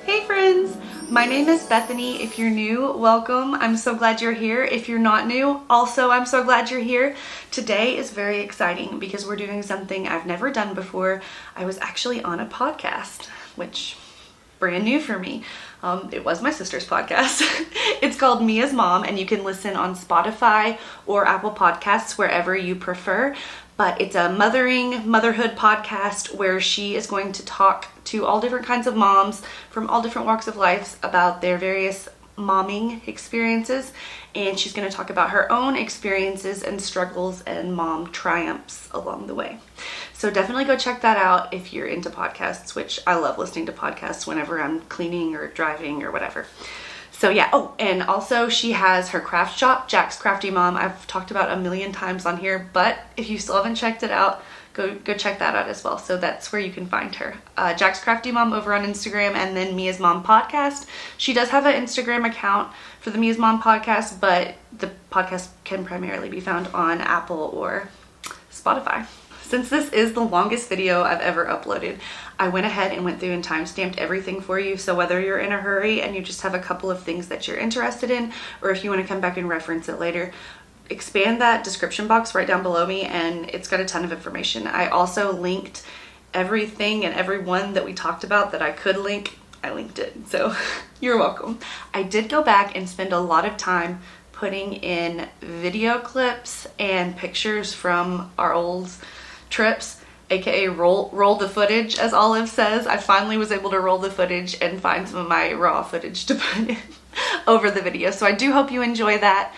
Hey friends, my name is Bethany. If you're new, welcome. I'm so glad you're here. If you're not new, also I'm so glad you're here. Today is very exciting because we're doing something I've never done before. I was actually on a podcast, which brand new for me. It was my sister's podcast. It's called Me as Mom, and you can listen on Spotify or Apple Podcasts, wherever you prefer. But it's a motherhood podcast where she is going to talk to all different kinds of moms from all different walks of life about their various momming experiences, and she's going to talk about her own experiences and struggles and mom triumphs along the way. So definitely go check that out if you're into podcasts, which I love listening to podcasts whenever I'm cleaning or driving or whatever. So yeah, oh, and also she has her craft shop, Jack's Crafty Mom. I've talked about a million times on here, but if you still haven't checked it out, go check that out as well. So that's where you can find her. Jack's Crafty Mom over on Instagram, and then Me as Mom podcast. She does have an Instagram account for the Me as Mom podcast, but the podcast can primarily be found on Apple or Spotify. Since this is the longest video I've ever uploaded, I went ahead and went through and timestamped everything for you. So whether you're in a hurry and you just have a couple of things that you're interested in, or if you want to come back and reference it later, expand that description box right down below me and it's got a ton of information. I also linked everything and everyone that we talked about that I could link. I linked it, so you're welcome. I did go back and spend a lot of time putting in video clips and pictures from our old trips, aka roll the footage, as Olive says. I finally was able to roll the footage and find some of my raw footage to put in over the video, so I do hope you enjoy that.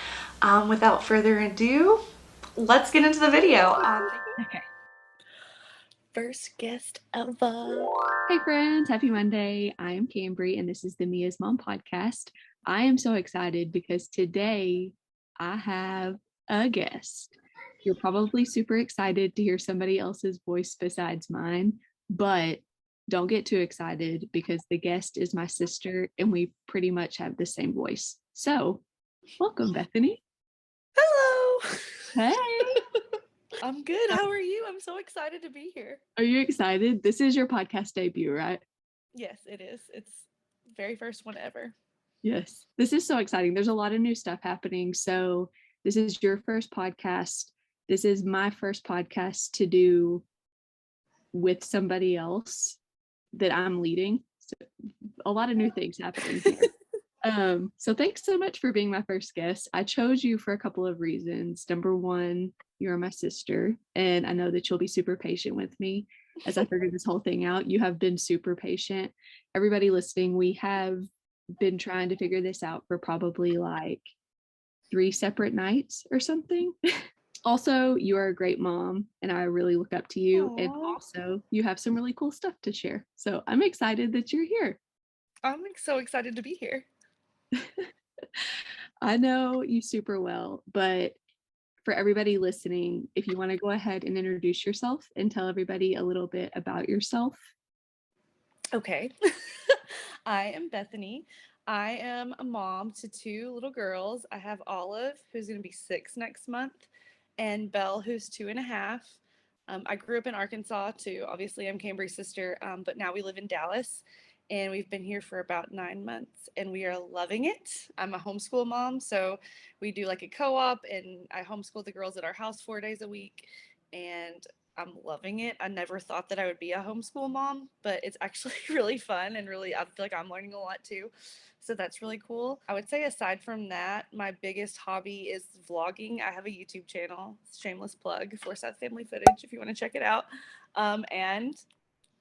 Without further ado, let's get into the video. Okay. First guest ever. Hey friends, happy Monday. I am Cambry and this is the Me as Mom podcast. I am so excited because today I have a guest. You're probably super excited to hear somebody else's voice besides mine, but don't get too excited because the guest is my sister and we pretty much have the same voice. So, welcome, Bethany. Hello. Hey. I'm good. How are you? I'm so excited to be here. Are you excited? This is your podcast debut, right? Yes, it is. It's the very first one ever. Yes, this is so exciting. There's a lot of new stuff happening. So, this is your first podcast. This is my first podcast to do with somebody else that I'm leading. So, a lot of new things happening here. So thanks so much for being my first guest. I chose you for a couple of reasons. Number one, you're my sister, and I know that you'll be super patient with me as I figure this whole thing out. You have been super patient. Everybody listening, we have been trying to figure this out for probably like 3 separate nights or something. Also, you are a great mom and I really look up to you. Aww. And also, you have some really cool stuff to share. So I'm excited that you're here. I'm so excited to be here. I know you super well, but for everybody listening, if you want to go ahead and introduce yourself and tell everybody a little bit about yourself. Okay. I am Bethany. I am a mom to 2 little girls. I have Olive, who's going to be 6 next month, and Belle, who's 2.5. I grew up in Arkansas too. Obviously, I'm Cambry's sister, but now we live in Dallas, and we've been here for about 9 months, and we are loving it. I'm a homeschool mom, so we do like a co-op, and I homeschool the girls at our house 4 days a week, and I'm loving it. I never thought that I would be a homeschool mom, but it's actually really fun and really, I feel like I'm learning a lot too. So that's really cool. I would say aside from that, my biggest hobby is vlogging. I have a YouTube channel, shameless plug, Forsyth Family Footage, if you want to check it out. And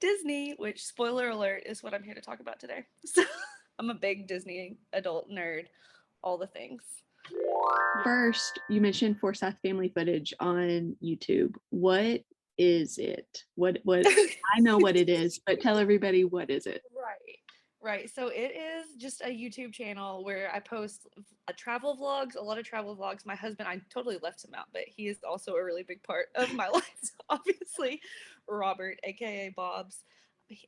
Disney, which, spoiler alert, is what I'm here to talk about today. So I'm a big Disney adult nerd, all the things. First, you mentioned Forsyth Family Footage on YouTube. What is it? What I know what it is, but tell everybody, what is it? Right. So it is just a YouTube channel where I post travel vlogs, a lot of travel vlogs. My husband, I totally left him out, but he is also a really big part of my life. So obviously, Robert, aka Bob's,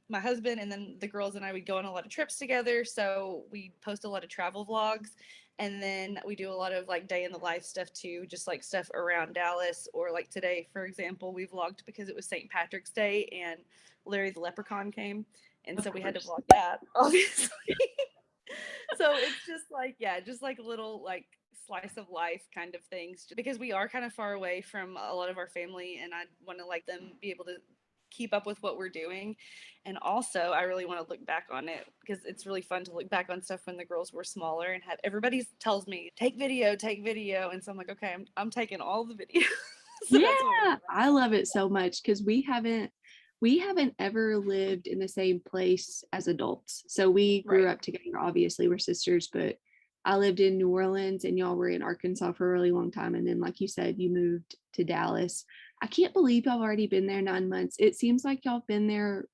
my husband, and then the girls and I would go on a lot of trips together. So we post a lot of travel vlogs. And then we do a lot of like day in the life stuff too, just like stuff around Dallas, or like today, for example, we vlogged because it was St. Patrick's Day and Larry the Leprechaun came. And Of so we had to course. vlog that, obviously. So it's just like, yeah, just like little like slice of life kind of things, because we are kind of far away from a lot of our family, and I want to like them be able to keep up with what we're doing. And also I really want to look back on it, because it's really fun to look back on stuff when the girls were smaller, and have everybody tells me take video, and so I'm like, okay, I'm taking all the videos. So that's what we're Yeah, doing. I love it so much because we haven't ever lived in the same place as adults. So we grew Right. up together. Obviously, we're sisters, but I lived in New Orleans and y'all were in Arkansas for a really long time. And then, like you said, you moved to Dallas. I can't believe y'all already been there 9 months. It seems like y'all been there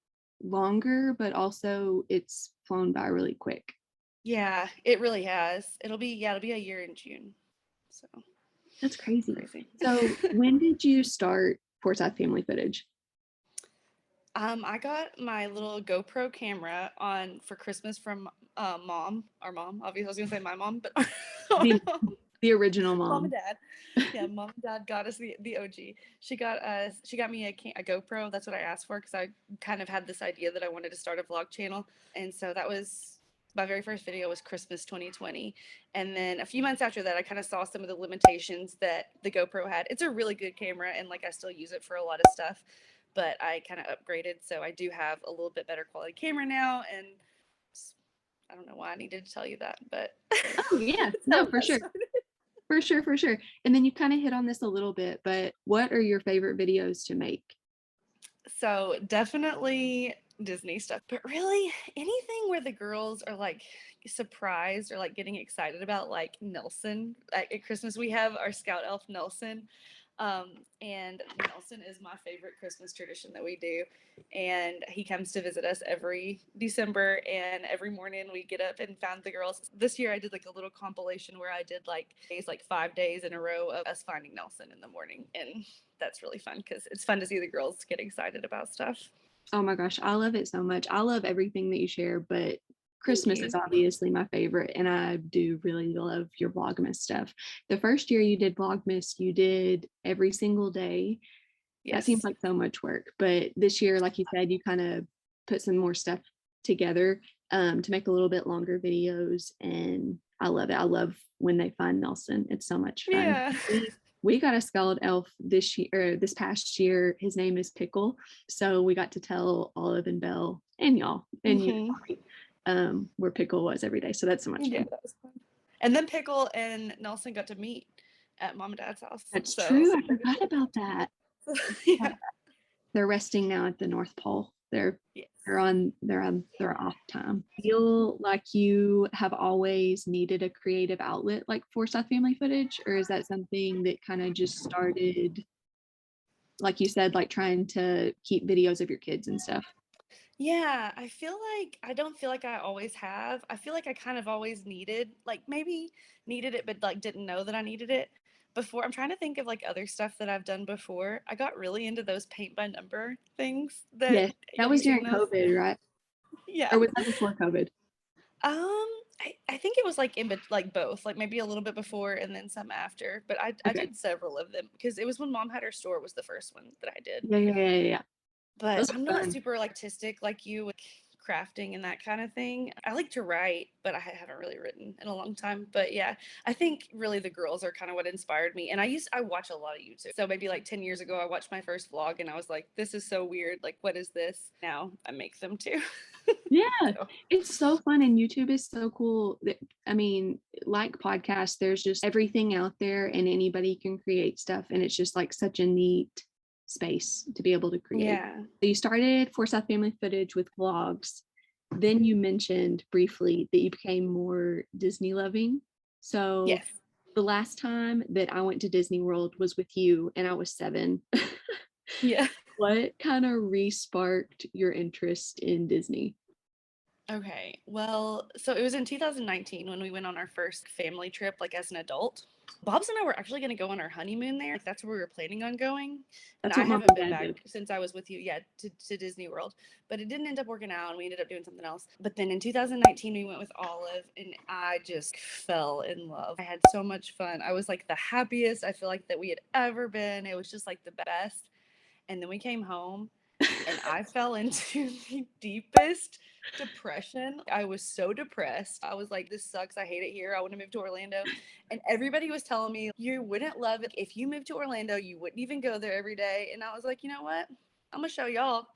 longer, but also it's flown by really quick. Yeah, it really has. It'll be a year in June. So That's crazy. crazy. So when did you start Forsyth Family Footage? I got my little GoPro camera on for Christmas from mom, our mom. Obviously, I was gonna say my mom, but The the original mom and mom. dad. Yeah, mom and dad got us the OG. She got me a GoPro. That's what I asked for, because I kind of had this idea that I wanted to start a vlog channel, and so that was my very first video was Christmas 2020. And then a few months after that, I kind of saw some of the limitations that the GoPro had. It's a really good camera, and like I still use it for a lot of stuff, but I kind of upgraded, so I do have a little bit better quality camera now. And I don't know why I needed to tell you that, but Oh yeah, that's how no, it for got sure. started. For sure, for sure. And then you kind of hit on this a little bit, but what are your favorite videos to make? So definitely Disney stuff, but really anything where the girls are like surprised or like getting excited about, like Nelson. At Christmas, we have our scout elf Nelson. And Nelson is my favorite Christmas tradition that we do. And he comes to visit us every December. And every morning we get up and find the girls. This year I did like a little compilation where I did like days, like 5 days in a row of us finding Nelson in the morning. And that's really fun, because it's fun to see the girls get excited about stuff. Oh my gosh, I love it so much. I love everything that you share, but Thank Christmas is you. obviously my favorite, and I do really love your Vlogmas stuff. The first year you did Vlogmas, you did every single day. That seems Yes. like so much work, but this year, like you said, you kind of put some more stuff together to make a little bit longer videos, and I love it. I love when they find Nelson. It's so much fun. Yeah. We got a scald elf this year, or this past year. His name is Pickle, so we got to tell Olive and Belle and y'all and you Hmm. where Pickle was every day. So that's so much Yeah, fun. that was fun. And then Pickle and Nelson got to meet at mom and dad's house. That's So true. I they get forgot to about that. yeah. They're resting now at the North Pole. Yes. They're on their off time. Feel like you have always needed a creative outlet like Forsyth Family Footage, or is that something that kind of just started, like you said, like trying to keep videos of your kids and stuff? Yeah, I feel like I don't feel like I always have. I feel like I kind of always needed, like maybe needed it, but like didn't know that I needed it before. I'm trying to think of like other stuff that I've done before. I got really into those paint by number things that Yeah, that have you was seen during those? COVID, right? Yeah. Or was that before COVID? I think it was like like both, like maybe a little bit before and then some after. But I Okay. did several of them, because it was when mom had her store was the first one that I did. Yeah, yeah, yeah, yeah, yeah. But Those I'm are not fun. super artistic like you with crafting and that kind of thing. I like to write, but I haven't really written in a long time. But yeah, I think really the girls are kind of what inspired me. And I watch a lot of YouTube. So maybe like 10 years ago I watched my first vlog and I was like, this is so weird. Like, what is this? Now I make them too. Yeah, So it's so fun, and YouTube is so cool. I mean, like podcasts, there's just everything out there, and anybody can create stuff, and it's just like such a neat space to be able to create. yeah. So you started Forsyth Family Footage with vlogs. Then you mentioned briefly that you became more Disney loving. So Yes. the last time that I went to Disney World was with you, and I was 7. Yeah. What kind of re-sparked your interest in Disney? Okay. Well, so it was in 2019 when we went on our first family trip, like as an adult. Bob's and I were actually going to go on our honeymoon there. Like, that's where we were planning on going. And That's I what mom haven't and been dad back did. since I was with you yet to Disney World. But it didn't end up working out, and we ended up doing something else. But then in 2019, we went with Olive, and I just fell in love. I had so much fun. I was like the happiest I feel like that we had ever been. It was just like the best. And then we came home, and I fell into the deepest depression. I was so depressed. I was like, this sucks. I hate it here. I want to move to Orlando. And everybody was telling me, you wouldn't love it. If you moved to Orlando, you wouldn't even go there every day. And I was like, you know what? I'm going to show y'all.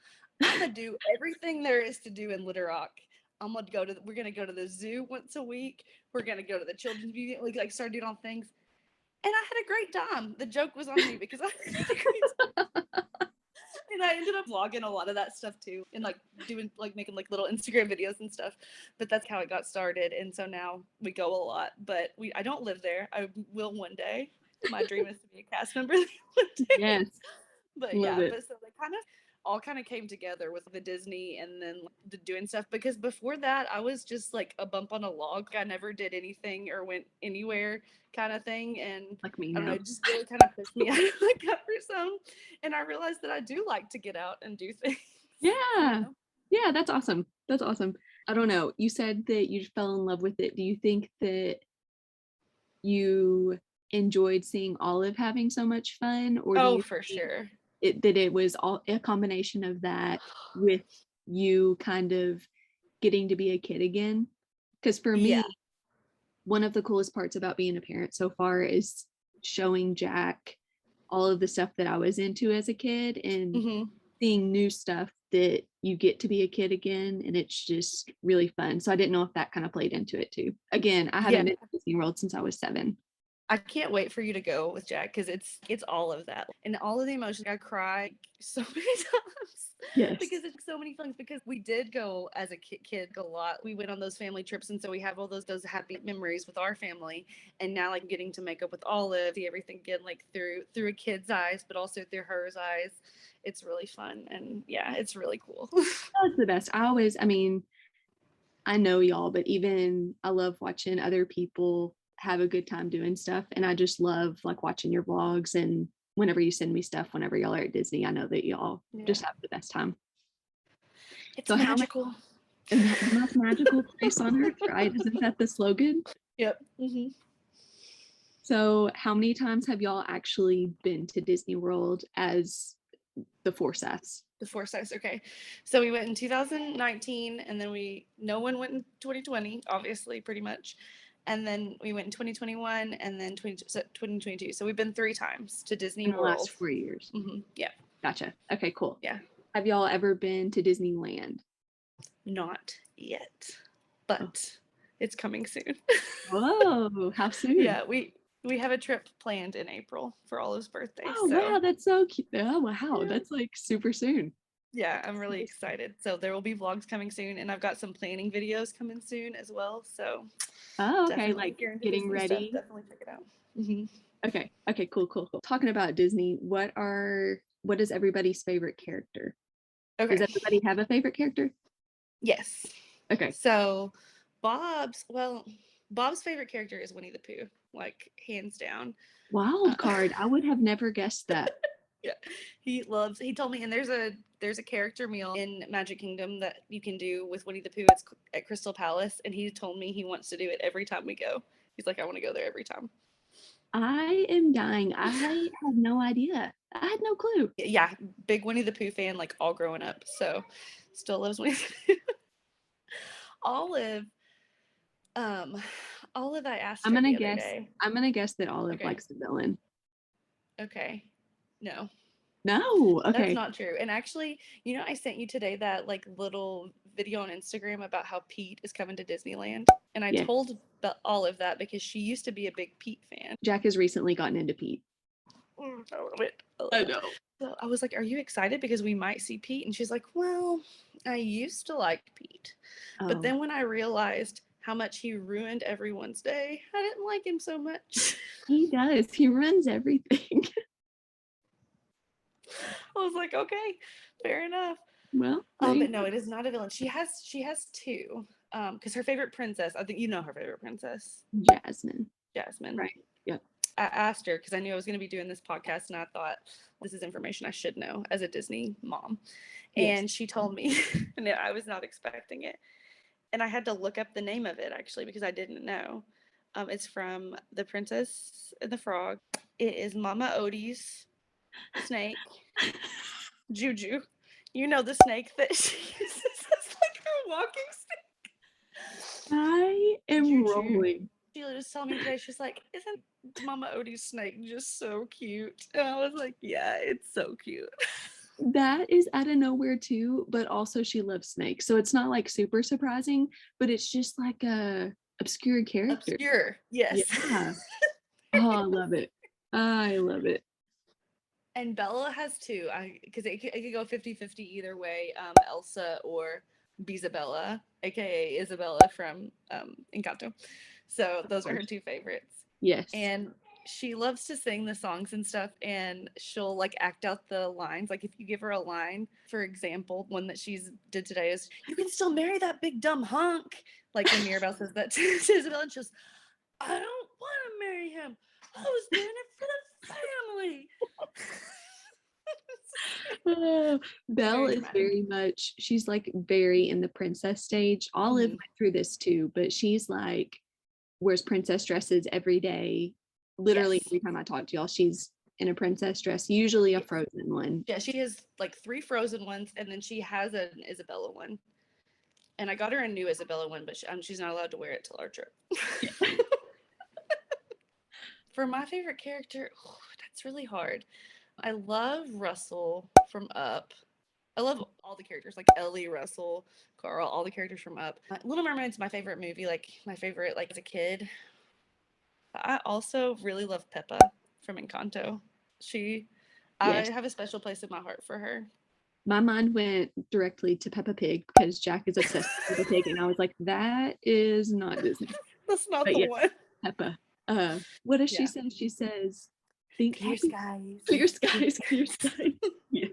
I'm going to do everything there is to do in Little Rock. We're going to go to the zoo once a week. We're going to go to the children's museum. We like started doing all things. And I had a great time. The joke was on me because I had a great time. And I ended up vlogging a lot of that stuff too, and like making like little Instagram videos and stuff. But that's how it got started. And so now we go a lot, but I don't live there. I will one day. My dream is to be a cast member one day. Yes. But Love yeah, it. but so they all kind of came together with the Disney and then the doing stuff, because before that I was just like a bump on a log. I never did anything or went anywhere kind of thing, and Like me I don't know, now. it just really kind of pushed me out of my comfort zone, and I realized that I do like to get out and do things. Yeah. Yeah, that's awesome. That's awesome. I don't know. You said that you fell in love with it. Do you think that you enjoyed seeing Olive having so much fun, or do Oh, you for think sure. that it was all a combination of that with you kind of getting to be a kid again? Because for Yeah. me, one of the coolest parts about being a parent so far is showing Jack all of the stuff that I was into as a kid and Hmm. seeing new stuff that you get to be a kid again, and it's just really fun. So I didn't know if that kind of played into it too. Again, I haven't Yeah. been to Disney World since I was 7. I can't wait for you to go with Jack, because it's all of that and all of the emotions. I cried so many times Yes. because it's so many feelings. Because we did go as a kid a lot. We went on those family trips, and so we have all those happy memories with our family. And now like getting to make up with Olive, see everything again like through a kid's eyes, but also through her eyes. It's really fun, and yeah, it's really cool. That's the best. I mean, I know y'all, but even I love watching other people have a good time doing stuff. And I just love like watching your vlogs, and whenever you send me stuff, whenever y'all are at Disney, I know that y'all just Yeah, have the best time. it's So how many magical. the most magical place on earth, right? Isn't that the slogan? Yep. Hmm. So how many times have y'all actually been to Disney World as the Forsyths? The Forsyths. Okay, so we went in 2019, and then no one went in 2020, obviously, pretty much, and then we went in 2021, and then 2022. So we've been 3 times to Disney In the last World. 4 years. Yeah, Gotcha. Okay, cool. yeah, Have y'all ever been to Disneyland? not yet, Oh, but it's coming soon. whoa, how soon? Yeah, we have a trip planned in April for Olive's birthday, Oh, so wow, that's so cute. Oh, wow, yeah. that's like super soon. Yeah, I'm really excited. So there will be vlogs coming soon, and I've got some planning videos coming soon as well. So Oh, okay, definitely, like if you're into getting Disney stuff, ready. definitely check it out. Hmm. Okay, okay, cool, cool, cool. Talking about Disney, what is everybody's favorite character? Does Okay. everybody have a favorite character? Yes. Okay. So Bob's favorite character is Winnie the Pooh, like hands down. Wild Uh, card. I would have never guessed that. yeah, he told me, and there's a character meal in Magic Kingdom that you can do with Winnie the Pooh. It's at Crystal Palace, and he told me he wants to do it every time we go. He's like, I want to go there every time. I am dying. I had no idea. I had no clue. Yeah, big Winnie the Pooh fan, like all growing up. So still loves Winnie the Pooh. Olive, um, Olive, I asked I'm her gonna the other guess. day. I'm gonna guess that Olive Okay, likes the villain. okay, no, No. that's Okay. not true. And actually, I sent you today that like little video on Instagram about how Pete is coming to Disneyland, and I Yeah. told Olive that because she used to be a big Pete fan. Jack has recently gotten into Pete. I love it. I love I it. know. So I was like, "Are you excited because we might see Pete?" And she's like, "Well, I used to like Pete, but Oh, then when I realized how much he ruined everyone's day, I didn't like him so much." he does. He runs everything. I was like, "Okay, fair enough." Well, there you But no, it is not a villain. She has two. Because her favorite princess, I think you know her favorite princess, go. Jasmine. Jasmine. Right. Yep. I asked her because I knew I was going to be doing this podcast, and I thought this is information I should know as a Disney mom. Yes. And she told me, and I was not expecting it. And I had to look up the name of it actually because I didn't know. It's from The Princess and the Frog. It is Mama Odie's snake, Juju. You know, the snake that she uses as like her walking stick. I am rolling. She just told me today, she's like, isn't Mama Odie's snake just so cute? And I was like, yeah, it's so cute. That is out of nowhere too, but also she loves snakes. So it's not like super surprising, but it's just like a obscure character. Obscure, yes. Yeah. Oh, I love it. I love it. And Bella has two, because it could go 50-50 either way. Elsa or Bisabella, aka Isabella from Encanto. So those are her two favorites. Yes. And she loves to sing the songs and stuff, and she'll like act out the lines. Like if you give her a line, for example, one that she's did today is, "You can still marry that big dumb hunk." Like when Mirabelle says that to Isabella, and she's, "I don't want to marry him. I was doing it for the family." Belle is very much, she's like very in the princess stage. Olive went through this too, but she's like wears princess dresses every day. Literally every time I talk to y'all, she's in a princess dress, usually a Frozen one. Yeah, she has like 3 Frozen ones, and then she has an Isabella one. And I got her a new Isabella one, but she's not allowed to wear it till our trip. For my favorite character, that's really hard. I love Russell from Up. I love all the characters, like Ellie, Russell, Carl, all the characters from Up. Little Mermaid's my favorite movie, like my favorite, like as a kid. I also really love Peppa from Encanto. I have a special place in my heart for her. My mind went directly to Peppa Pig because Jack is obsessed with Peppa Pig, and I was like, that is not Disney. That's not the one. Peppa. What does she say? She says, "Think clear skies, clear skies, clear skies." Yes.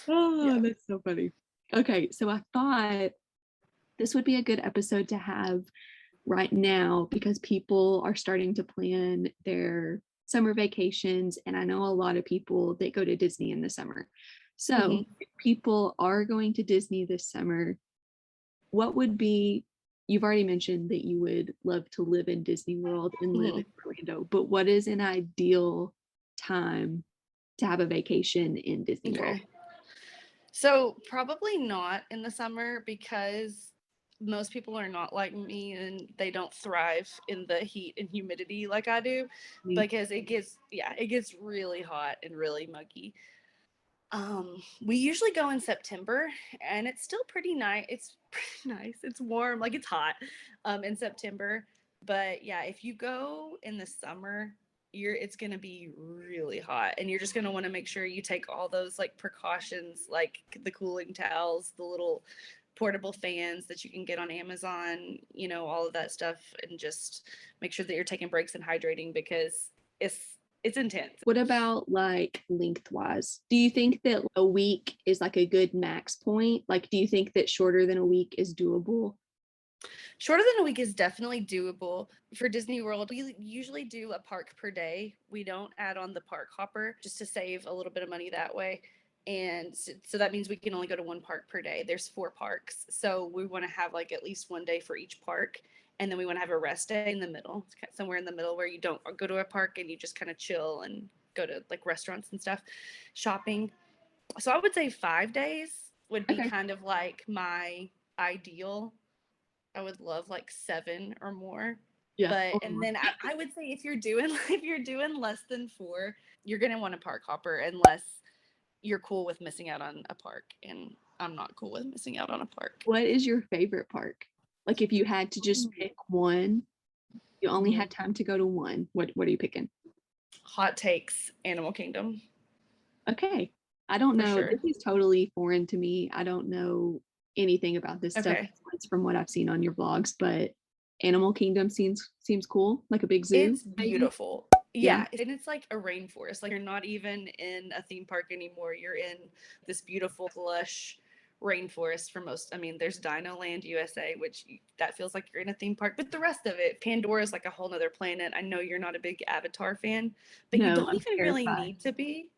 Oh, that's so funny. Okay, so I thought this would be a good episode to have right now because people are starting to plan their summer vacations, and I know a lot of people that go to Disney in the summer. So if people are going to Disney this summer, what would be, you've already mentioned that you would love to live in Disney World and live in Orlando, but what is an ideal time to have a vacation in Disney World? So probably not in the summer because most people are not like me and they don't thrive in the heat and humidity like I do, because it gets really hot and really muggy. We usually go in September and it's still pretty nice. It's pretty nice. It's warm, like it's hot in September. But yeah, if you go in the summer, it's gonna be really hot, and you're just gonna want to make sure you take all those like precautions, like the cooling towels, the little portable fans that you can get on Amazon, all of that stuff, and just make sure that you're taking breaks and hydrating because it's intense. What about like lengthwise? Do you think that a week is like a good max point? Like, do you think that shorter than a week is doable? Shorter than a week is definitely doable. For Disney World, we usually do a park per day. We don't add on the park hopper just to save a little bit of money that way. And so that means we can only go to 1 park per day. There's 4 parks. So we want to have like at least 1 day for each park. And then we want to have a rest day in the middle, somewhere in the middle where you don't go to a park and you just kind of chill and go to like restaurants and stuff, shopping. So I would say 5 days would be kind of like my ideal. I would love like 7 or more. Yeah. But and then I would say if you're doing less than 4, you're gonna want a park hopper unless you're cool with missing out on a park. And I'm not cool with missing out on a park. What is your favorite park? Like if you had to just pick one, you only had time to go to one, what are you picking? Hot takes, Animal Kingdom. Okay. I don't know. Sure. This is totally foreign to me. I don't know anything about this stuff from what I've seen on your vlogs, but Animal Kingdom seems cool, like a big zoo. It's beautiful. Yeah, and it's like a rainforest. Like you're not even in a theme park anymore. You're in this beautiful, lush rainforest for most. I mean, there's Dino Land USA, which that feels like you're in a theme park, but the rest of it, Pandora is like a whole nother planet. I know you're not a big Avatar fan, but you don't even really need to be.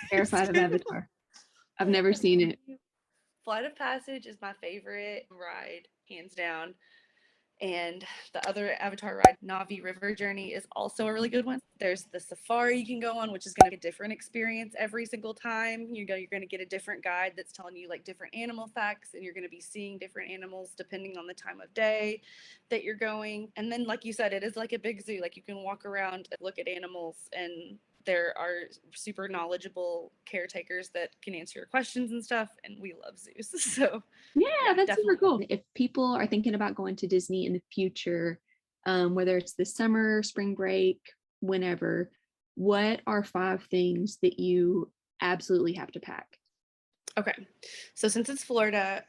Terrified of Avatar. I've never seen it. Flight of Passage is my favorite ride, hands down. And the other Avatar ride, Navi River Journey, is also a really good one. There's the safari you can go on, which is going to be a different experience every single time. You're going to get a different guide that's telling you like different animal facts, and you're going to be seeing different animals depending on the time of day that you're going. And then, like you said, it is like a big zoo. Like you can walk around and look at animals, and there are super knowledgeable caretakers that can answer your questions and stuff. And we love zoos. So Yeah, that's definitely. super cool. If people are thinking about going to Disney in the future, whether it's the summer, spring break, whenever, what are 5 things that you absolutely have to pack? Okay. So since it's Florida,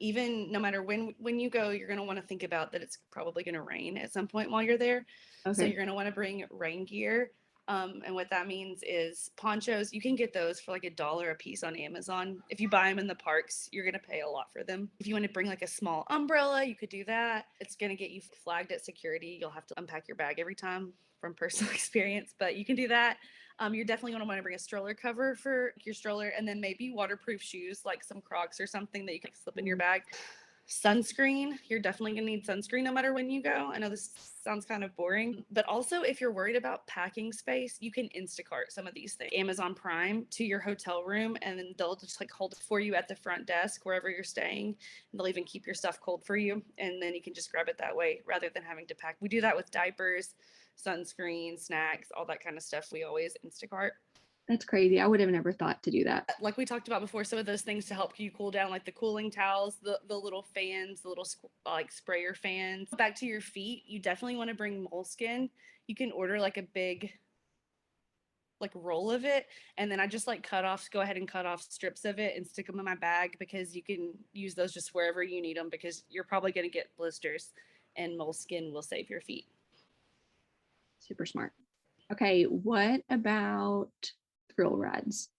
even no matter when you go, you're going to want to think about that it's probably going to rain at some point while you're there. So you're going to want to bring rain gear. And what that means is ponchos. You can get those for like $1 a piece on Amazon. If you buy them in the parks, you're going to pay a lot for them. If you want to bring like a small umbrella, you could do that. It's going to get you flagged at security. You'll have to unpack your bag every time from personal experience, but you can do that. You're definitely going to want to bring a stroller cover for your stroller, and then maybe waterproof shoes, like some Crocs or something that you can slip in your bag. Sunscreen. You're definitely going to need sunscreen no matter when you go. I know this sounds kind of boring, but also if you're worried about packing space, you can Instacart some of these things. Amazon Prime to your hotel room, and then they'll just like hold it for you at the front desk wherever you're staying. And they'll even keep your stuff cold for you, and then you can just grab it that way rather than having to pack. We do that with diapers, sunscreen, snacks, all that kind of stuff. We always Instacart. That's crazy. I would have never thought to do that. Like we talked about before, some of those things to help you cool down, like the cooling towels, the little fans, the little like sprayer fans. Back to your feet, you definitely want to bring moleskin. You can order like a big like roll of it, and then I just like go ahead and cut off strips of it and stick them in my bag, because you can use those just wherever you need them, because you're probably going to get blisters, and moleskin will save your feet. Super smart. Okay, what about thrill rides?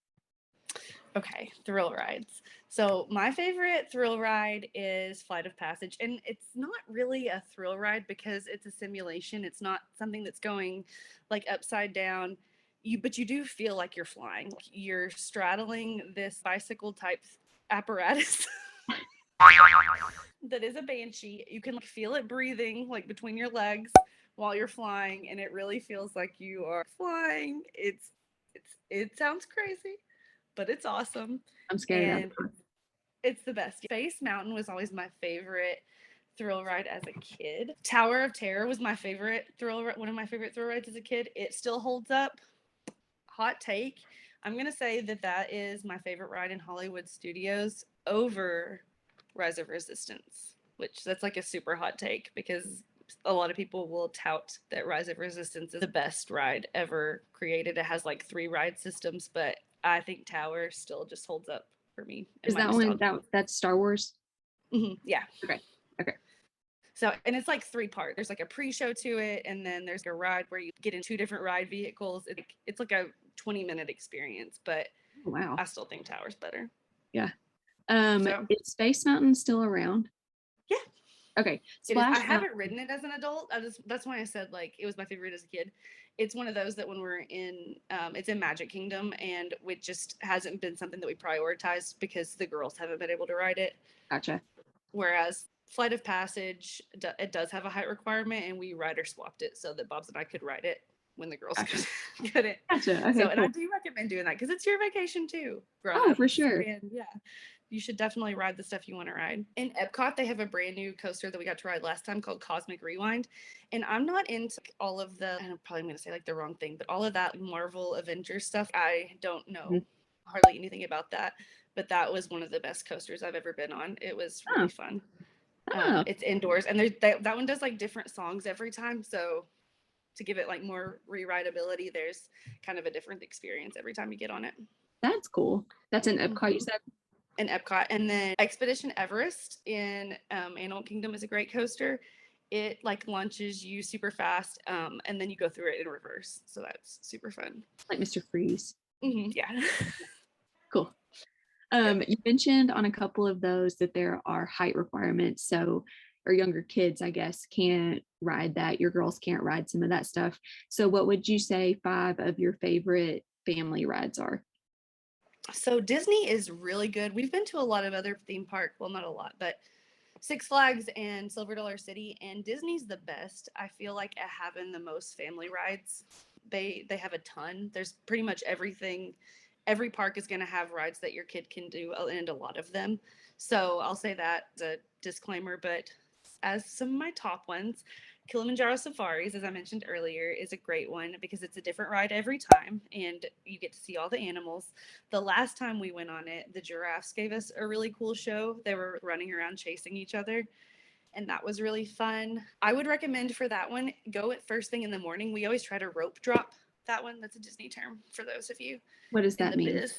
Okay, thrill rides. So my favorite thrill ride is Flight of Passage, and it's not really a thrill ride because it's a simulation. It's not something that's going like upside down. But you do feel like you're flying. You're straddling this bicycle type apparatus that is a banshee. You can like feel it breathing like between your legs while you're flying, and it really feels like you are flying. It sounds crazy, but it's awesome. I'm scared of And it's the best. Space Mountain was always my favorite thrill ride as a kid. Tower of Terror was my favorite one of my favorite thrill rides as a kid. It still holds up. Hot take. I'm going to say that is my favorite ride in Hollywood Studios over Rise of Resistance, which that's like a super hot take, because a lot of people will tout that Rise of Resistance is the best ride ever created. It has like 3 ride systems, but I think Tower still just holds up for me. Is that one that's Star Wars? Mm-hmm, yeah. Okay. So, and it's like 3 parts. There's like a pre-show to it, and then there's a ride where you get in 2 different ride vehicles. It's like a 20-minute experience, but wow, I still think Tower's better. Yeah. Is Space Mountain still around? Yeah. Okay. I haven't ridden it as an adult. That's why I said like it was my favorite as a kid. It's one of those that when we're in, it's in Magic Kingdom, and it just hasn't been something that we prioritized because the girls haven't been able to ride it. Gotcha. Whereas Flight of Passage, it does have a height requirement, and we rider swapped it so that Bob's and I could ride it when the girls couldn't. Gotcha. Okay, so, and I do recommend doing that because it's your vacation too. For sure. And yeah, you should definitely ride the stuff you want to ride. In Epcot, they have a brand new coaster that we got to ride last time called Cosmic Rewind. And I'm not into all of the, and I'm probably going to say like the wrong thing, but all of that Marvel Avengers stuff, I don't know hardly anything about that. But that was one of the best coasters I've ever been on. It was really fun. It's indoors, and that one does like different songs every time. So to give it like more re-rideability, there's kind of a different experience every time you get on it. That's cool. That's in Epcot, you said? In Epcot. And then Expedition Everest in Animal Kingdom is a great coaster. It like launches you super fast, and then you go through it in reverse. So that's super fun. Like Mr. Freeze. Mm-hmm, yeah. Cool. You mentioned on a couple of those that there are height requirements. So, or younger kids, I guess, can't ride that. Your girls can't ride some of that stuff. So what would you say 5 of your favorite family rides are? So Disney is really good. We've been to a lot of other theme parks. Well, not a lot, but Six Flags and Silver Dollar City, and Disney's the best. I feel like at having the most family rides. They have a ton. There's pretty much everything. Every park is going to have rides that your kid can do, and a lot of them. So I'll say that as a disclaimer. But as some of my top ones, Kilimanjaro Safaris, as I mentioned earlier, is a great one because it's a different ride every time and you get to see all the animals. The last time we went on it, the giraffes gave us a really cool show. They were running around chasing each other, and that was really fun. I would recommend for that one, go at first thing in the morning. We always try to rope drop that one. That's a Disney term for those of you What does in that the mean? biz.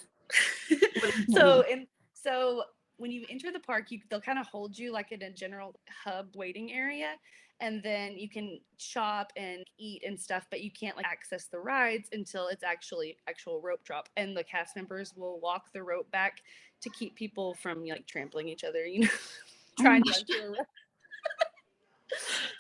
What does that so mean? and so when you enter the park, they'll kind of hold you like in a general hub waiting area, and then you can shop and eat and stuff, but you can't like access the rides until it's actual rope drop, and the cast members will walk the rope back to keep people from like trampling each other, you know, Oh my trying to gosh. run to a ride.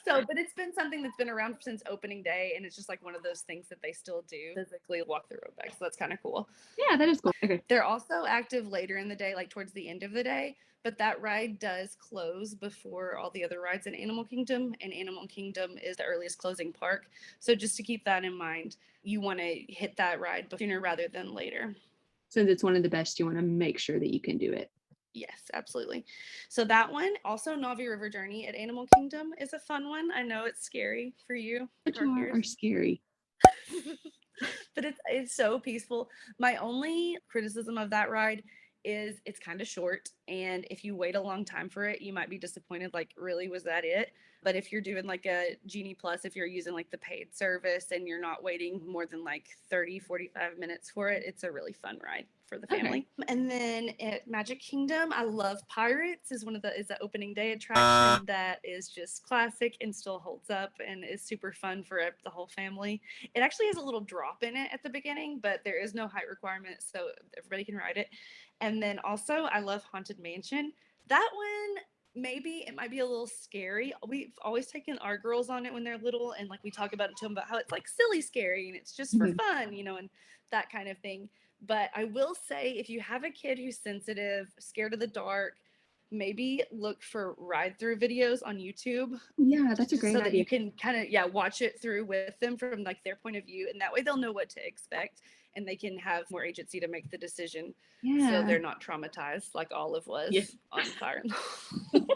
So, but it's been something that's been around since opening day, and it's just like one of those things that they still do, physically walk the road back. So that's kind of cool. Yeah, that is cool. Okay. They're also active later in the day, like towards the end of the day, but that ride does close before all the other rides in Animal Kingdom, and Animal Kingdom is the earliest closing park. So just to keep that in mind, you want to hit that ride sooner rather than later. Since it's one of the best, you want to make sure that you can do it. Yes, absolutely. So that one, also Navi River Journey at Animal Kingdom, is a fun one. I know it's scary for you, Which are scary. but it's so peaceful. My only criticism of that ride is it's kind of short, and if you wait a long time for it, you might be disappointed, like, really, was that it? But if you're doing like a Genie Plus, if you're using like the paid service and you're not waiting more than like 30-45 minutes for it, it's a really fun ride for the family. Okay. And then at Magic Kingdom, I love Pirates. Is the opening day attraction that is just classic and still holds up and is super fun for the whole family. It actually has a little drop in it at the beginning, but there is no height requirement, so everybody can ride it. And then also, I love Haunted Mansion. That one, maybe it might be a little scary. We've always taken our girls on it when they're little, and like we talk about it to them about how it's like silly scary and it's just for fun, you know, and that kind of thing. But I will say, if you have a kid who's sensitive, scared of the dark, maybe look for ride through videos on YouTube. Yeah, that's a great so idea. that you can kind of watch it through with them from like their point of view, and that way they'll know what to expect and they can have more agency to make the decision. Yeah. So they're not traumatized like Olive was on Fire in the Hole.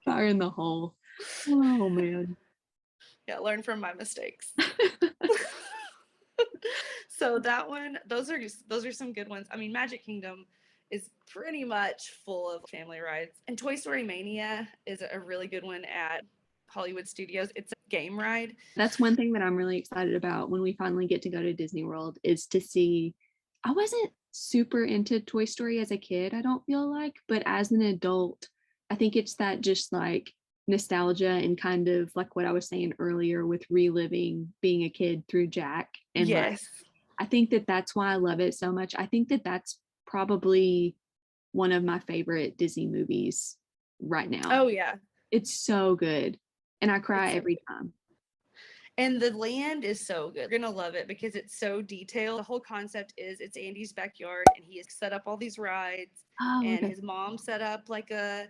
Fire in the Hole. Oh man. Yeah, learn from my mistakes. So that one, those are some good ones. I mean, Magic Kingdom is pretty much full of family rides, and Toy Story Mania is a really good one at Hollywood Studios. It's a game ride. That's one thing that I'm really excited about when we finally get to go to Disney World, is to see. I wasn't super into Toy Story as a kid, I don't feel like, but as an adult, I think it's that just like nostalgia and kind of like what I was saying earlier with reliving being a kid through Jack. And like, I think that that's why I love it so much. I think that that's probably one of my favorite Disney movies right now. Oh yeah. It's so good. And I cry every time. And the land is so good. You're going to love it because it's so detailed. The whole concept is it's Andy's backyard, and he has set up all these rides. And his mom set up like a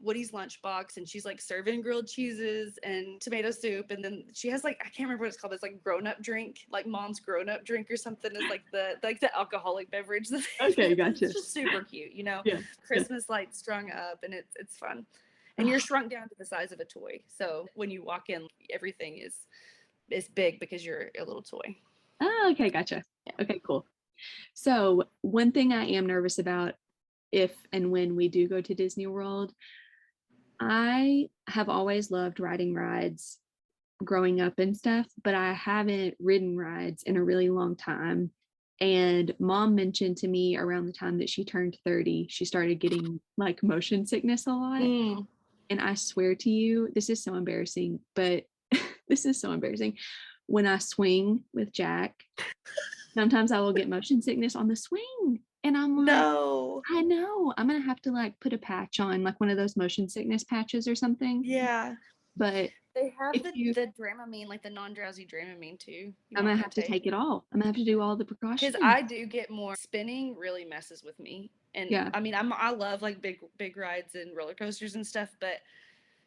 Woody's lunchbox, and she's like serving grilled cheeses and tomato soup. And then she has like, I can't remember what it's called. It's like grown-up drink, like mom's grown-up drink or something, is like the alcoholic beverage. Okay, gotcha. It's just super cute, you know. Yeah. Christmas lights strung up, and it's fun. And you're shrunk down to the size of a toy. So when you walk in, everything is big because you're a little toy. Oh, okay, gotcha. Okay, cool. So one thing I am nervous about if and when we do go to Disney World, I have always loved riding rides growing up and stuff, but I haven't ridden rides in a really long time. And mom mentioned to me around the time that she turned 30, she started getting like motion sickness a lot. And I swear to you, this is so embarrassing, but this is so embarrassing. When I swing with Jack, sometimes I will get motion sickness on the swing. And I'm like, no, I know. I'm going to have to like put a patch on, like one of those motion sickness patches or something. Yeah. But they have the Dramamine, like the non-drowsy Dramamine too. I'm going to have to take it all. I'm going to have to do all the precautions. Because I do get more, spinning really messes with me. And Yeah. I mean, I love like big rides and roller coasters and stuff, but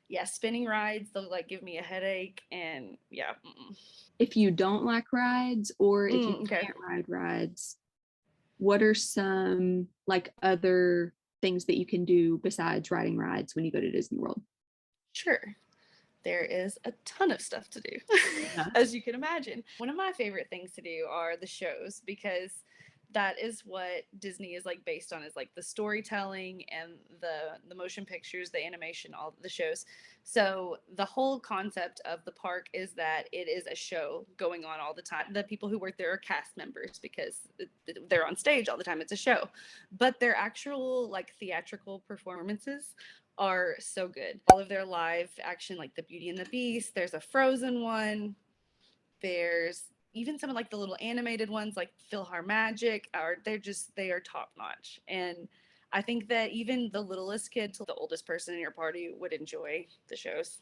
yeah, spinning rides, they'll like give me a headache, and yeah. If you don't like rides, or if you Okay. can't ride rides, what are some like other things that you can do besides riding rides when you go to Disney World? Sure. There is a ton of stuff to do, Yeah. as you can imagine. One of my favorite things to do are the shows, because that is what Disney is like based on, is like the storytelling and the motion pictures, the animation, all the shows. So the whole concept of the park is that it is a show going on all the time. The people who work there are cast members because they're on stage all the time. It's a show, but they're actual like theatrical performances are so good. All of their live action, like the Beauty and the Beast, there's a Frozen one, there's even some of like the little animated ones like PhilharMagic, are they are top notch. And I think that even the littlest kid to the oldest person in your party would enjoy the shows.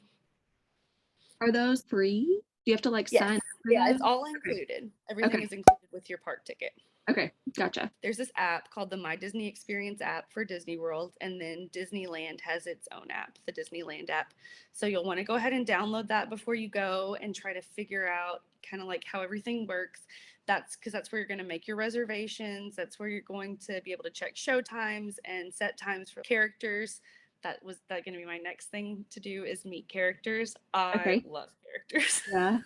Are those free? Do you have to like Yes. sign up for Yeah, those? it's all Okay. included. Everything Okay. is included with your park ticket. Okay. Gotcha. There's this app called the My Disney Experience app for Disney World, and then Disneyland has its own app, the Disneyland app. So you'll want to go ahead and download that before you go and try to figure out kind of like how everything works. That's because that's where you're going to make your reservations. That's where you're going to be able to check show times and set times for characters. That going to be my next thing to do, is meet characters. I Okay. love characters. Yeah.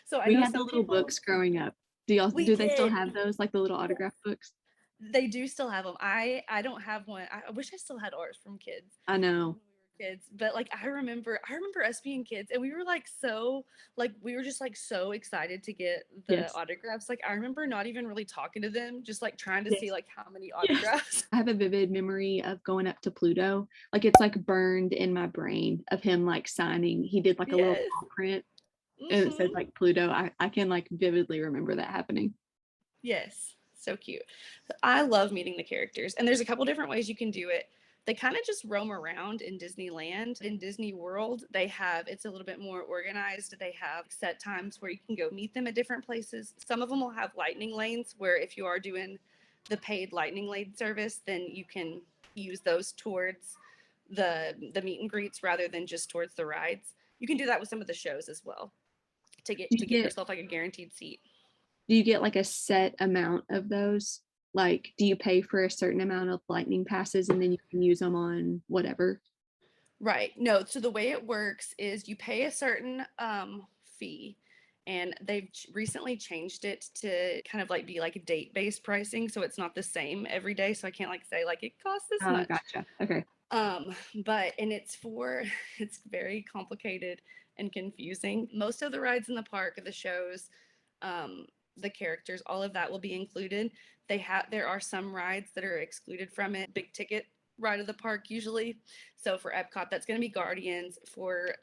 So I We know had the some little people, books growing up. we Do they still did. have those, like the little autograph books? They do still have them. I don't have one. I wish I still had ours from kids, I know. when we were kids. But like I remember us being kids, and we were like so, like we were just like so excited to get the Yes. autographs. Like I remember not even really talking to them, just like trying to see Yes. like how many Yes. autographs. I have a vivid memory of going up to Pluto. Like it's like burned in my brain of him like signing. He did like a little Yes. paw print and it said Hmm. like Pluto. I can like vividly remember that happening. Yes, so cute. I love meeting the characters, and there's a couple different ways you can do it. They kind of just roam around in Disneyland. In Disney World, it's a little bit more organized. They have set times where you can go meet them at different places. Some of them will have lightning lanes, where if you are doing the paid lightning lane service, then you can use those towards the meet and greets rather than just towards the rides. You can do that with some of the shows as well, to Do get you to get get yourself like a guaranteed seat. do you get like a set amount of those? Like do you pay for a certain amount of lightning passes and then you can use them on whatever? Right. No, so the way it works is you pay a certain fee, and they've recently changed it to kind of like be like a date-based pricing, so it's not the same every day. So I can't like say like it costs this Oh, much. gotcha. Okay. Um, but and it's for it's very complicated and confusing. Most of the rides in the park, the shows, um, the characters, all of that will be included. There are some rides that are excluded from it. Big ticket ride of the park usually. So for Epcot, that's going to be Guardians. For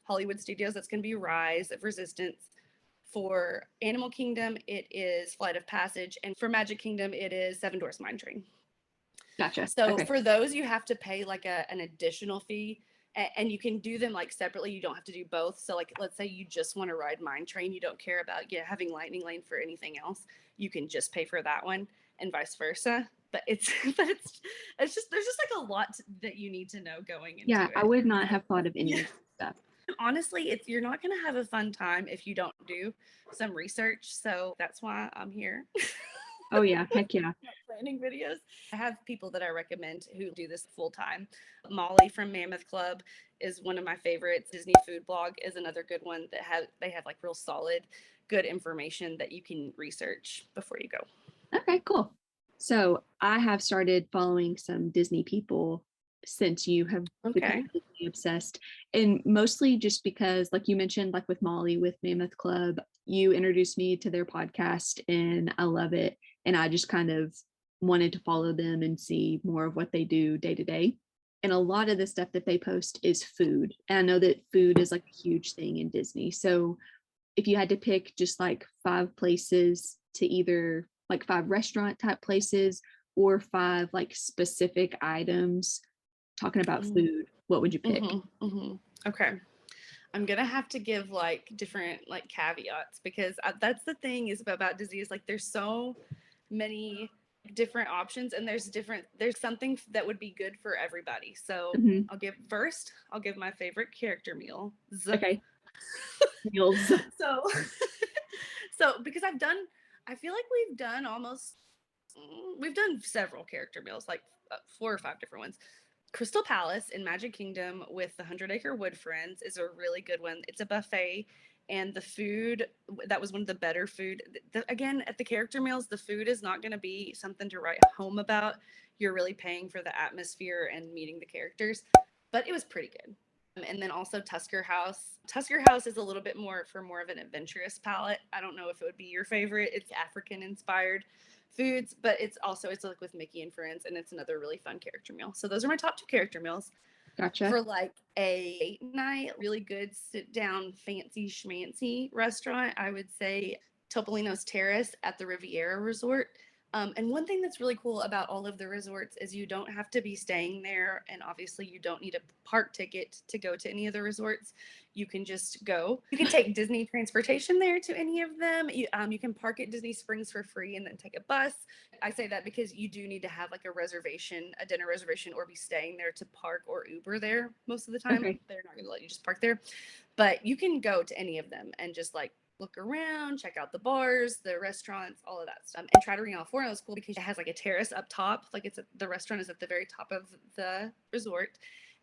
Hollywood Studios, that's going to be Rise of Resistance. For Animal Kingdom, it is Flight of Passage, and for Magic Kingdom, it is Seven Dwarfs Mine Train. Gotcha. So Okay. for those, you have to pay like an additional fee, and you can do them like separately. You don't have to do both. So like, let's say you just want to ride Mine Train, you don't care about having Lightning Lane for anything else. You can just pay for that one, and vice versa. But it's but it's just there's just like a lot that you need to know going into Yeah, I it. would not have thought of any Yeah. of this stuff. Honestly, it's you're not gonna have a fun time if you don't do some research. So that's why I'm here. Oh yeah, heck yeah. Planning videos. I have people that I recommend who do this full time. Molly from Mammoth Club is one of my favorites. Disney Food Blog is another good one that they have like real solid, good information that you can research before you go. Okay, cool. So I have started following some Disney people since you have become Okay. Disney obsessed. And mostly just because, like you mentioned, like with Molly with Mammoth Club, you introduced me to their podcast and I love it. And I just kind of wanted to follow them and see more of what they do day to day. And a lot of the stuff that they post is food. And I know that food is like a huge thing in Disney. So if you had to pick just like 5 places to either like 5 restaurant type places or 5 like specific items talking about food, what would you pick? Mm-hmm, mm-hmm. Okay. I'm gonna have to give like different like caveats, because that's the thing is about Disney is like there's so many different options, and there's something that would be good for everybody. So Mhm. I'll give my favorite character meal. Okay. Meals. So because I feel like we've done several character meals, like 4 or 5 different ones. Crystal Palace in Magic Kingdom with the 100-Acre Wood Friends is a really good one. It's a buffet, and the food, that was one of the better food. Again, at the character meals, the food is not going to be something to write home about. You're really paying for the atmosphere and meeting the characters, but it was pretty good. And then also Tusker House. Tusker House is a little bit more of an adventurous palette. I don't know if it would be your favorite. It's African inspired foods, but it's like with Mickey and Friends, and it's another really fun character meal. So those are my top 2 character meals. Gotcha. For like a date night, really good sit down, fancy schmancy restaurant, I would say Topolino's Terrace at the Riviera Resort. And one thing that's really cool about all of the resorts is you don't have to be staying there, and obviously you don't need a park ticket to go to any of the resorts. You can just go. You can take Disney transportation there to any of them. You can park at Disney Springs for free and then take a bus. I say that because you do need to have like a dinner reservation, or be staying there to park or Uber there most of the time. Okay. They're not going to let you just park there. But you can go to any of them and just like look around, check out the bars, the restaurants, all of that stuff. And Trattering California is cool because it has like a terrace up top. Like the restaurant is at the very top of the resort.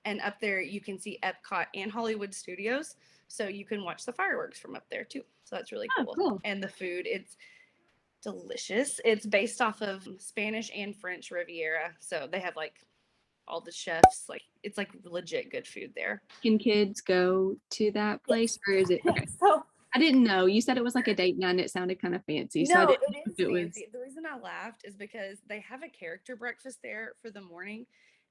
And up there you can see Epcot and Hollywood Studios. So you can watch the fireworks from up there too. So that's really Oh, cool. cool. And the food, it's delicious. It's based off of Spanish and French Riviera. So they have like all the chefs, like it's like legit good food there. Can kids go to that place, or is it okay? So I didn't know. You said it was like a date night and it sounded kind of fancy. So I no, didn't it know is if it was fancy. The reason I laughed is because they have a character breakfast there for the morning.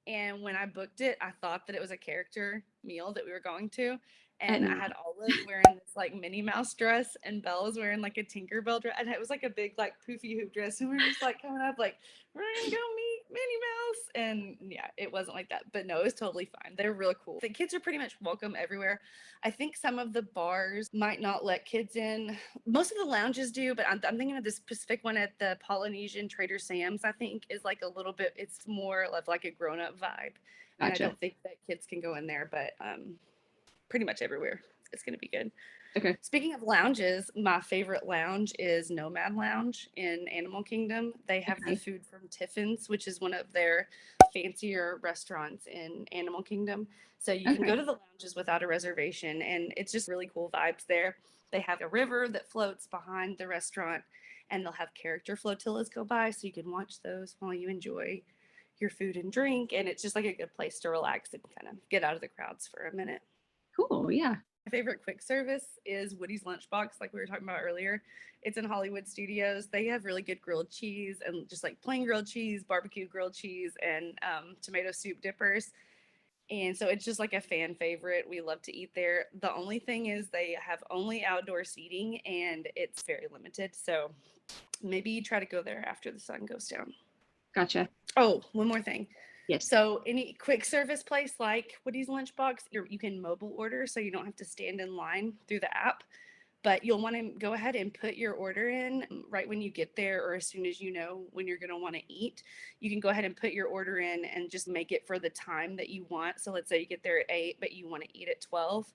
And when I booked it, I thought that it was a character meal that we were going to. at And I night. had Olive wearing this like Minnie Mouse dress, and Belle was wearing like a Tinkerbell dress. And it was like a big like poofy hoop dress. And we were just like coming up like, we're going to go meet Minnie Mouse. And yeah, it wasn't like that. But no, it was totally fine. They're really cool. The kids are pretty much welcome everywhere. I think some of the bars might not let kids in. Most of the lounges do, but I'm thinking of this specific one at the Polynesian Trader Sam's, I think, is like a little bit, it's more of like a grown-up vibe. And I Gotcha. don't think that kids can go in there, but pretty much everywhere it's going to be good. Okay. Speaking of lounges, my favorite lounge is Nomad Lounge in Animal Kingdom. They have the Okay. food from Tiffin's, which is one of their fancier restaurants in Animal Kingdom. So you can go Okay. to the lounges without a reservation, and it's just really cool vibes there. They have a river that floats behind the restaurant, and they'll have character flotillas go by, so you can watch those while you enjoy your food and drink. And it's just like a good place to relax and kind of get out of the crowds for a minute. Cool. Yeah. My favorite quick service is Woody's Lunchbox, like we were talking about earlier. It's in Hollywood Studios. They have really good grilled cheese, and just like plain grilled cheese, barbecue grilled cheese, and tomato soup dippers. And so it's just like a fan favorite. We love to eat there. The only thing is they have only outdoor seating, and it's very limited. So maybe try to go there after the sun goes down. Gotcha. Oh, one more thing. Yes. So any quick service place like Woody's Lunchbox, you can mobile order, so you don't have to stand in line through the app. But you'll want to go ahead and put your order in right when you get there, or as soon as you know when you're going to want to eat. You can go ahead and put your order in and just make it for the time that you want. So let's say you get there at 8, but you want to eat at 12.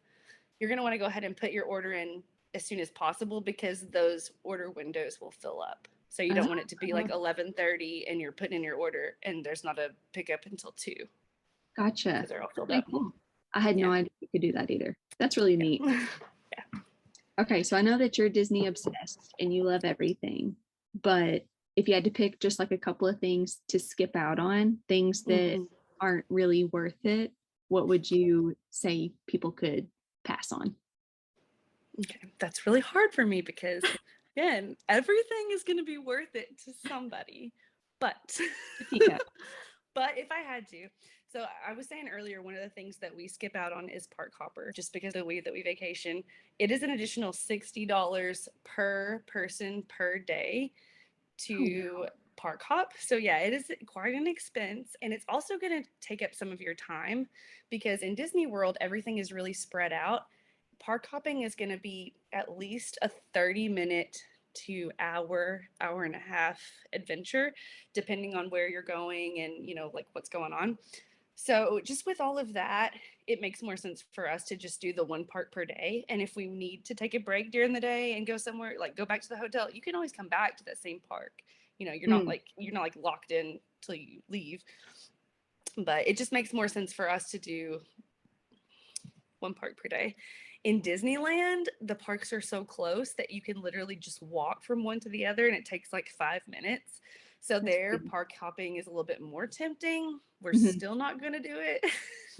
You're going to want to go ahead and put your order in as soon as possible, because those order windows will fill up. So you don't want it to be like 11:30 and you're putting in your order and there's not a pickup until 2, Gotcha. because they're all filled Okay, up. cool. I had no idea you could do that either. That's really neat. Yeah. Okay, so I know that you're Disney obsessed and you love everything, but if you had to pick just like a couple of things to skip out on, things that aren't really worth it, what would you say people could pass on? Okay, that's really hard for me because, again, everything is going to be worth it to somebody. But but if I had to, so I was saying earlier, one of the things that we skip out on is park hopper, just because of the way that we vacation. It is an additional $60 per person per day to park hop. So yeah, it is quite an expense, and it's also going to take up some of your time, because in Disney World everything is really spread out. Park hopping is going to be at least a 30-minute to hour and a half adventure, depending on where you're going and, you know, like what's going on. So just with all of that, it makes more sense for us to just do the one park per day. And if we need to take a break during the day and go somewhere, like go back to the hotel, you can always come back to that same park. You know, you're not like locked in till you leave. But it just makes more sense for us to do one park per day. In Disneyland, the parks are so close that you can literally just walk from one to the other, and it takes like 5 minutes. So their park hopping is a little bit more tempting. We're still not going to do it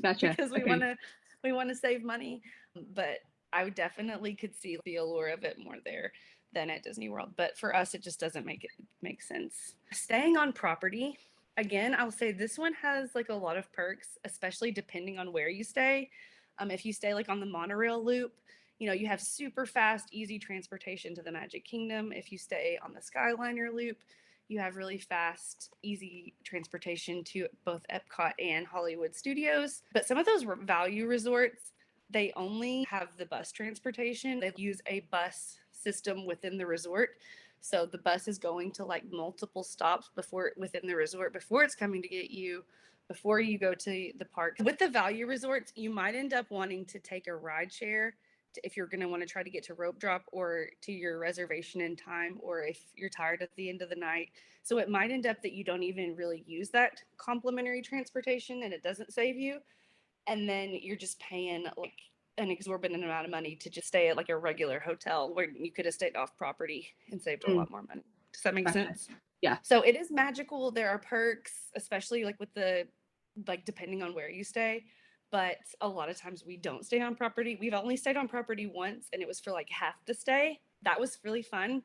because we want to save money. But I definitely could see the allure of it more there than at Disney World. But for us, it just doesn't make sense. Staying on property, again, I'll say this one has like a lot of perks, especially depending on where you stay. If you stay like on the monorail loop, you know, you have super fast, easy transportation to the Magic Kingdom. If you stay on the Skyliner loop, you have really fast, easy transportation to both Epcot and Hollywood Studios. But some of those value resorts, they only have the bus transportation. They use a bus system within the resort. So the bus is going to like multiple stops within the resort before it's coming to get you, before you go to the park. With the value resorts, you might end up wanting to take a ride share if you're going to want to try to get to rope drop or to your reservation in time, or if you're tired at the end of the night. So it might end up that you don't even really use that complimentary transportation and it doesn't save you. And then you're just paying like an exorbitant amount of money to just stay at like a regular hotel where you could have stayed off property and saved a lot more money. Does that make sense? Yeah. So it is magical. There are perks, especially like with the, like depending on where you stay. But a lot of times we don't stay on property. We've only stayed on property once, and it was for like half the stay. That was really fun,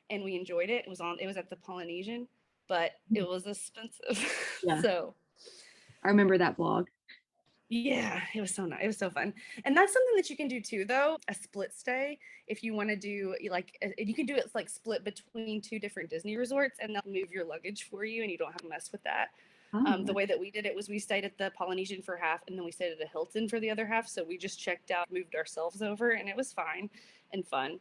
and we enjoyed it. It was at the Polynesian, but it was expensive. Yeah. So I remember that vlog. Yeah, it was so nice. It was so fun. And that's something that you can do too, though, a split stay. If you want to do like, you can do it like split between two different Disney resorts, and they'll move your luggage for you and you don't have to mess with that. The way that we did it was we stayed at the Polynesian for half and then we stayed at the Hilton for the other half. So we just checked out, moved ourselves over, and it was fine and fun.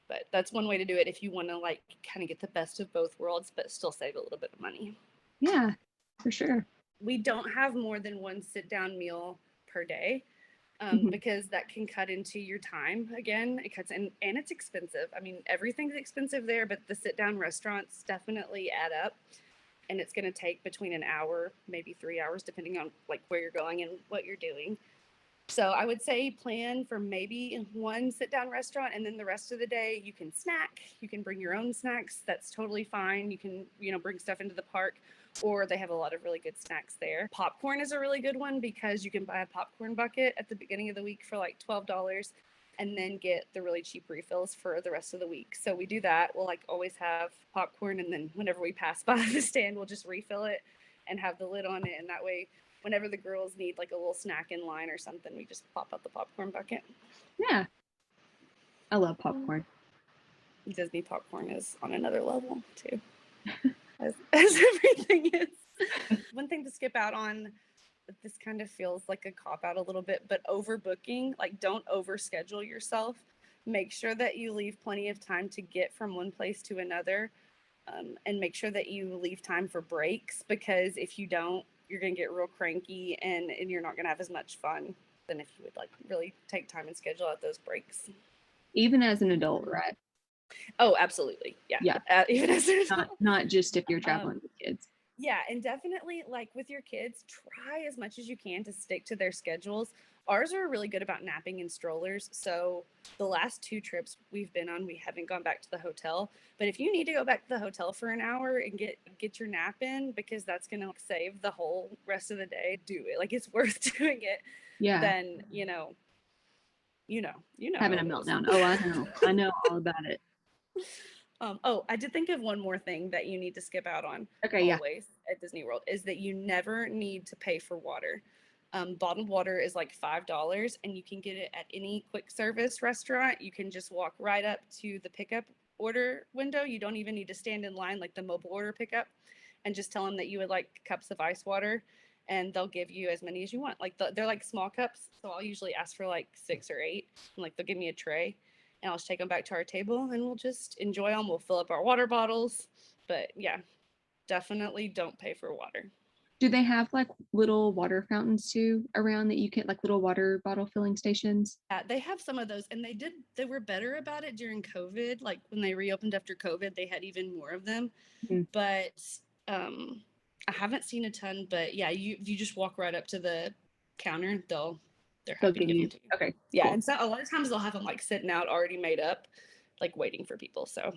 But that's one way to do it if you want to like kind of get the best of both worlds, but still save a little bit of money. Yeah, for sure. We don't have more than one sit down meal per day because that can cut into your time. Again, it cuts in, and it's expensive. I mean, everything's expensive there, but the sit down restaurants definitely add up. And it's going to take between an hour, maybe 3 hours, depending on like where you're going and what you're doing. So I would say plan for maybe one sit down restaurant, and then the rest of the day you can snack. You can bring your own snacks. That's totally fine. You can, bring stuff into the park, or they have a lot of really good snacks there. Popcorn is a really good one because you can buy a popcorn bucket at the beginning of the week for like $12 and then get the really cheap refills for the rest of the week. So we do that. We'll like always have popcorn, and then whenever we pass by the stand, we'll just refill it and have the lid on it. And that way, whenever the girls need like a little snack in line or something, we just pop out the popcorn bucket. Yeah. I love popcorn. Disney popcorn is on another level too, as everything is. One thing to skip out on, this kind of feels like a cop out a little bit, but overbooking, like don't overschedule yourself. Make sure that you leave plenty of time to get from one place to another, and make sure that you leave time for breaks, because if you don't, you're going to get real cranky and you're not going to have as much fun than if you would like really take time and schedule out those breaks. Even as an adult, right? Oh, absolutely. Yeah. Yeah. Even as an adult. Not just if you're traveling with kids. Yeah, and definitely like with your kids, try as much as you can to stick to their schedules. Ours are really good about napping in strollers. So the last 2 trips we've been on, we haven't gone back to the hotel. But if you need to go back to the hotel for an hour and get your nap in, because that's going to save the whole rest of the day, do it. Like it's worth doing it. Yeah. Then, having a meltdown. Oh, I know all about it. I did think of one more thing that you need to skip out on always at Disney World is that you never need to pay for water. Bottled water is like $5 and you can get it at any quick service restaurant. You can just walk right up to the pickup order window. You don't even need to stand in line like the mobile order pickup, and just tell them that you would like cups of ice water, and they'll give you as many as you want. Like they're like small cups. So I'll usually ask for like 6 or 8, and like they'll give me a tray. and I'll just take them back to our table and we'll just enjoy them. We'll fill up our water bottles. But yeah, definitely don't pay for water. Do they have like little water fountains too around that you can, like little water bottle filling stations? Yeah, they have some of those, and they were better about it during COVID. Like when they reopened after COVID, they had even more of them. Mhm. But um, I haven't seen a ton. But yeah, you just walk right up to the counter, they're They'll happy to give give you. them to you. Okay, Yeah, cool. and so a lot of times they'll have them like sitting out already made up, like waiting for people. So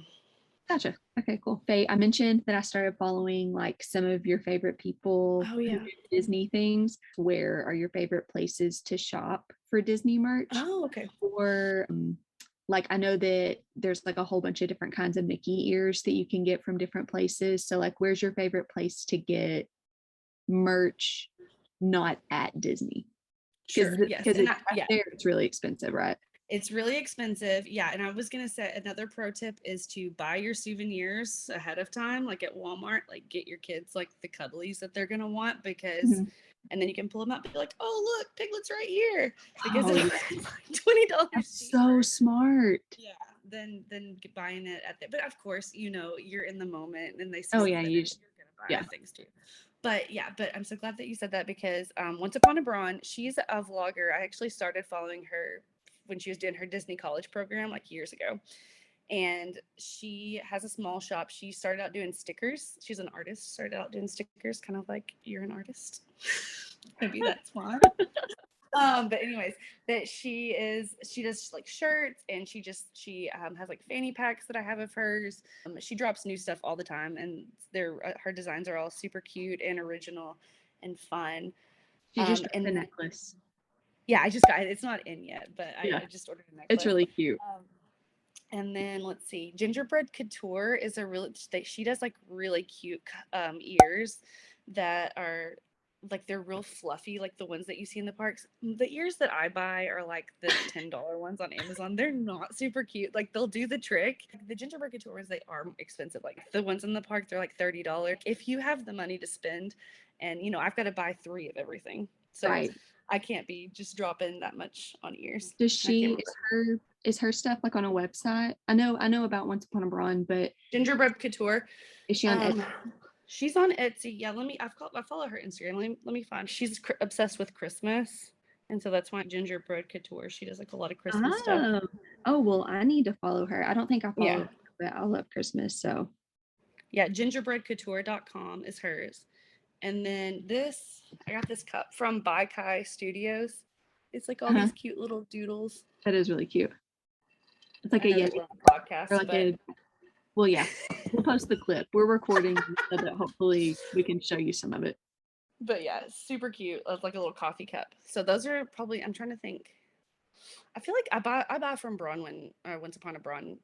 Gotcha. Okay, cool. Faye, I mentioned that I started following like some of your favorite people oh who yeah. do Disney things. Where are your favorite places to shop for Disney merch? Oh okay. Or like I know that there's like a whole bunch of different kinds of Mickey ears that you can get from different places. So like where's your favorite place to get merch not at Disney? Because Sure. Yes. because And it's that, right yeah, there, it's really expensive, right? it's really expensive. Yeah. And I was going to say another pro tip is to buy your souvenirs ahead of time, like at Walmart, like get your kids like the cuddlies that they're going to want because, Mhm. and then you can pull them out and be like, oh, look, Piglet's right here. Because Oh it's yeah, like $20 that's so cheaper. smart. Yeah. Than buying it at the, but of course, you're in the moment and they see Oh yeah, something you and just you're going to buy yeah. things too. But yeah, but I'm so glad that you said that because Once Upon a Braun, she's a vlogger. I actually started following her when she was doing her Disney college program like years ago. And she has a small shop. She started out doing stickers. She's an artist, started out doing stickers, kind of like you're an artist. Maybe that's why. But anyways, that she does like shirts and she has like fanny packs that I have of hers. She drops new stuff all the time, and her designs are all super cute and original and fun. She just dropped a And necklace. yeah, I just got it. It's not in yet, but Yeah, I just ordered a it's necklace. really cute. And then let's see, Gingerbread Couture is a really she does like really cute ears that are like they're real fluffy, like the ones that you see in the parks. The ears that I buy are like the $10 ones on Amazon. They're not super cute. Like they'll do the trick. The Gingerbread Couture ones, they are expensive. Like the ones in the park, they're like $30. If you have the money to spend, and I've got to buy 3 of everything. So Right. I can't be just dropping that much on ears. Does I can't she remember. is her stuff like on a website? I know about Once Upon a Braun, but Gingerbread Couture. is she on Um, she's on Etsy. Yeah, I follow her Instagram. Let me find. She's obsessed with Christmas, and so that's why Gingerbread Couture. She does like a lot of Christmas stuff. Oh. Oh, well, I need to follow her. I don't think I follow Yeah, her, but I love Christmas. So, yeah. Gingerbreadcouture.com is hers. And then I got this cup from Bai Kai Studios. It's like all uh-huh. these cute little doodles. That is really cute. It's like I a know that Yeti we're on a or podcast, like but a, well, yeah, we'll post the clip. We're recording so that hopefully we can show you some of it. yeah, it's super cute. It's like a little coffee cup. So those are probably. I'm trying to think. I feel like I buy from Bronwyn or Once Upon a Braun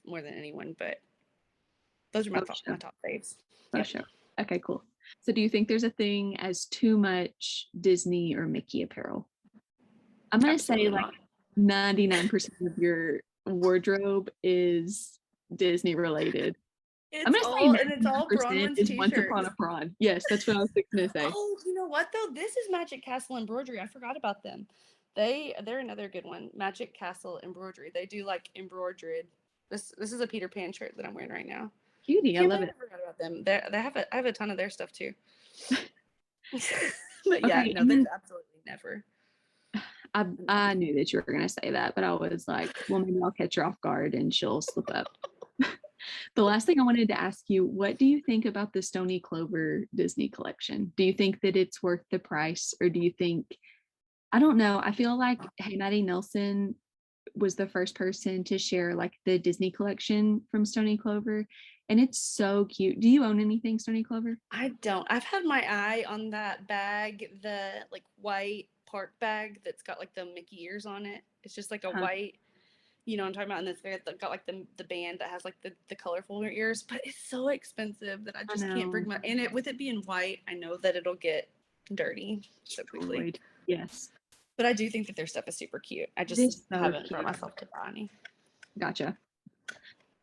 more than anyone, but those are my Oh, my sure. top faves. Oh, Yep. sure. Okay, cool. So, do you think there's a thing as too much Disney or Mickey apparel? I'm gonna say Absolutely like not. 99% of your wardrobe is Disney related. I'm gonna say It's all 99% Bronwyn's is Once Upon t-shirts. a Prawn. Yes, that's what I was gonna say. Oh, you know what though? This is Magic Castle Embroidery. I forgot about them. They're another good one. Magic Castle Embroidery. They do like embroidered. This is a Peter Pan shirt that I'm wearing right now. Cutie, I Can't love believe it. I forgot about them. I have a ton of their stuff too. But yeah, Okay, no, and there's then absolutely never. I knew that you were gonna say that, but I was like, well, maybe I'll catch her off guard and she'll slip up. The last thing I wanted to ask you, what do you think about the Stony Clover Disney collection? Do you think that it's worth the price, or do you think, I don't know, I feel like Hey Maddie Nelson was the first person to share like the Disney collection from Stony Clover, and it's so cute. Do you own anything Stony Clover? I don't. I've had my eye on that bag, the like white park bag that's got like the Mickey ears on it. It's just like a Huh. white, I'm talking about, and it's got like the band that has like the colorful ears, but it's so expensive that I I just can't know. bring my and it with it being white, I know that it'll get dirty so quickly. Destroyed. Yes. But I do think that their stuff is super cute. I It just is so haven't brought cute. myself to buy any. Gotcha.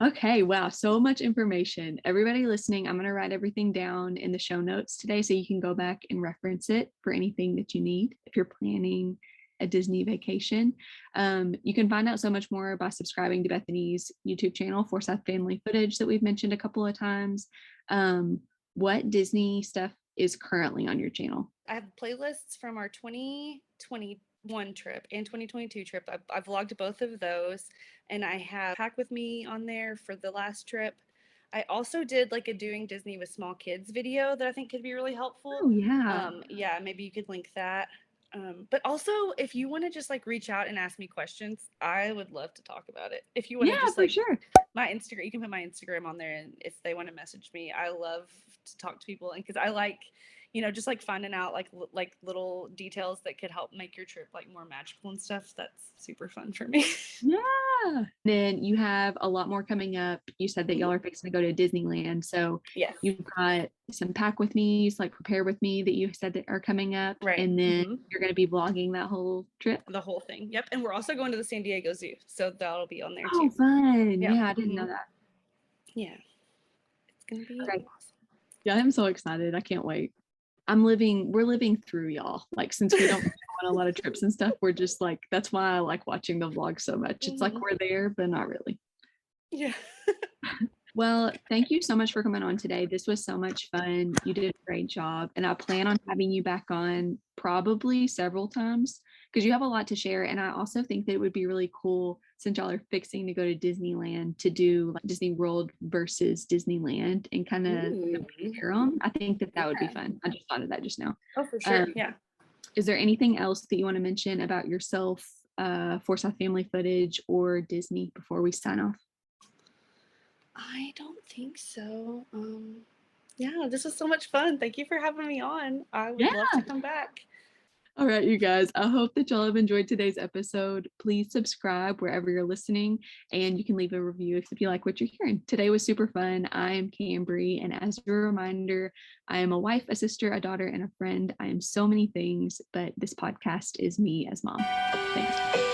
Okay, wow, so much information. Everybody listening, I'm going to write everything down in the show notes today so you can go back and reference it for anything that you need if you're planning a Disney vacation. You can find out so much more by subscribing to Bethany's YouTube channel, Forsyth Family Footage, that we've mentioned a couple of times. What Disney stuff is currently on your channel? I have playlists from our 2021 trip and 2022 trip. I've vlogged both of those, and I have Pack With Me on there for the last trip. I also did like a Doing Disney with Small Kids video that I think could be really helpful. Oh, yeah. Yeah, maybe you could link that. But also, if you want to just like reach out and ask me questions, I would love to talk about it. If you want to just for like sure. my Instagram, you can put my Instagram on there, and if they want to message me, I love to talk to people, and because I like, just like finding out like little details that could help make your trip like more magical and stuff. That's super fun for me. Yeah. Then you have a lot more coming up. You said that y'all are fixing to go to Disneyland. So Yes. you've got some Pack With Me's, like Prepare With Me, that you said that are coming up. Right. And then you're going to be vlogging that whole trip. The whole thing. Yep. And we're also going to the San Diego Zoo. So that'll be on there Oh, too. fun. Yeah, I didn't know that. Yeah. It's going to be Okay. awesome. Yeah, I'm so excited. I can't wait. We're living through y'all. Like, since we don't go on a lot of trips and stuff, we're just like, that's why I like watching the vlog so much. It's like we're there, but not really. Yeah. Well, thank you so much for coming on today. This was so much fun. You did a great job. And I plan on having you back on probably several times because you have a lot to share. And I also think that it would be really cool, since y'all are fixing to go to Disneyland, to do like Disney World versus Disneyland and kind of compare them. I think that would be fun. I just thought of that just now. Oh, for sure. Yeah. Is there anything else that you want to mention about yourself, Forsyth Family Footage, or Disney before we sign off? I don't think so. Yeah, this was so much fun. Thank you for having me on. I would love to come back. All right, you guys, I hope that y'all have enjoyed today's episode. Please subscribe wherever you're listening, and you can leave a review if you like what you're hearing. Today was super fun. I am Cambry, and as a reminder, I am a wife, a sister, a daughter, and a friend. I am so many things, but this podcast is me as mom. Thanks.